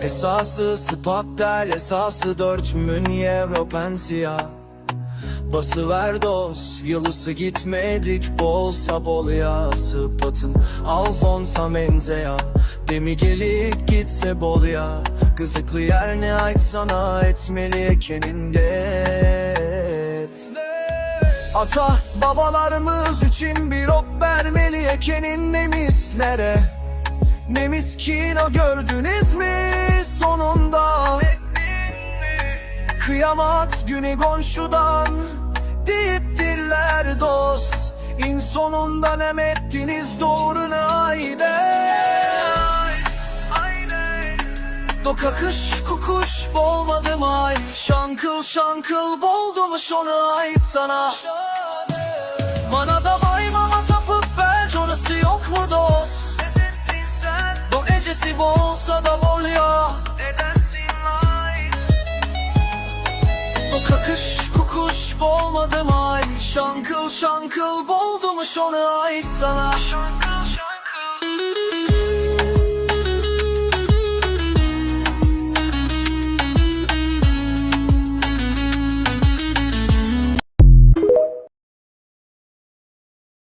Esası Spaktel, esası 4000 euro pensiya. Basıver dost, yılısı gitmedik bolsa bol ya. Sıpatın Alfonsa menzeya, demi gelip gitse bol ya. Kızıklı yer ne ait sana, etmeli ekeninde et. Ata babalarımız için bir ok vermeli ekenin nemislere. Ne miskin o, gördünüz mü sonunda? Kıyamet günü komşudan deyip diller dost. İn sonunda nem ettiniz doğruna hayde. Doka kış kukuş bolmadı mı ay? Şankıl şankıl boldu mu şonu ait sana? Manada baymama tapıp belki orası yok mu dost? Do ecesi bolsa da bol ya. Doka kış kukuş bolmadı mı ay? Şankıl şankıl boldu mu şonu ait sana?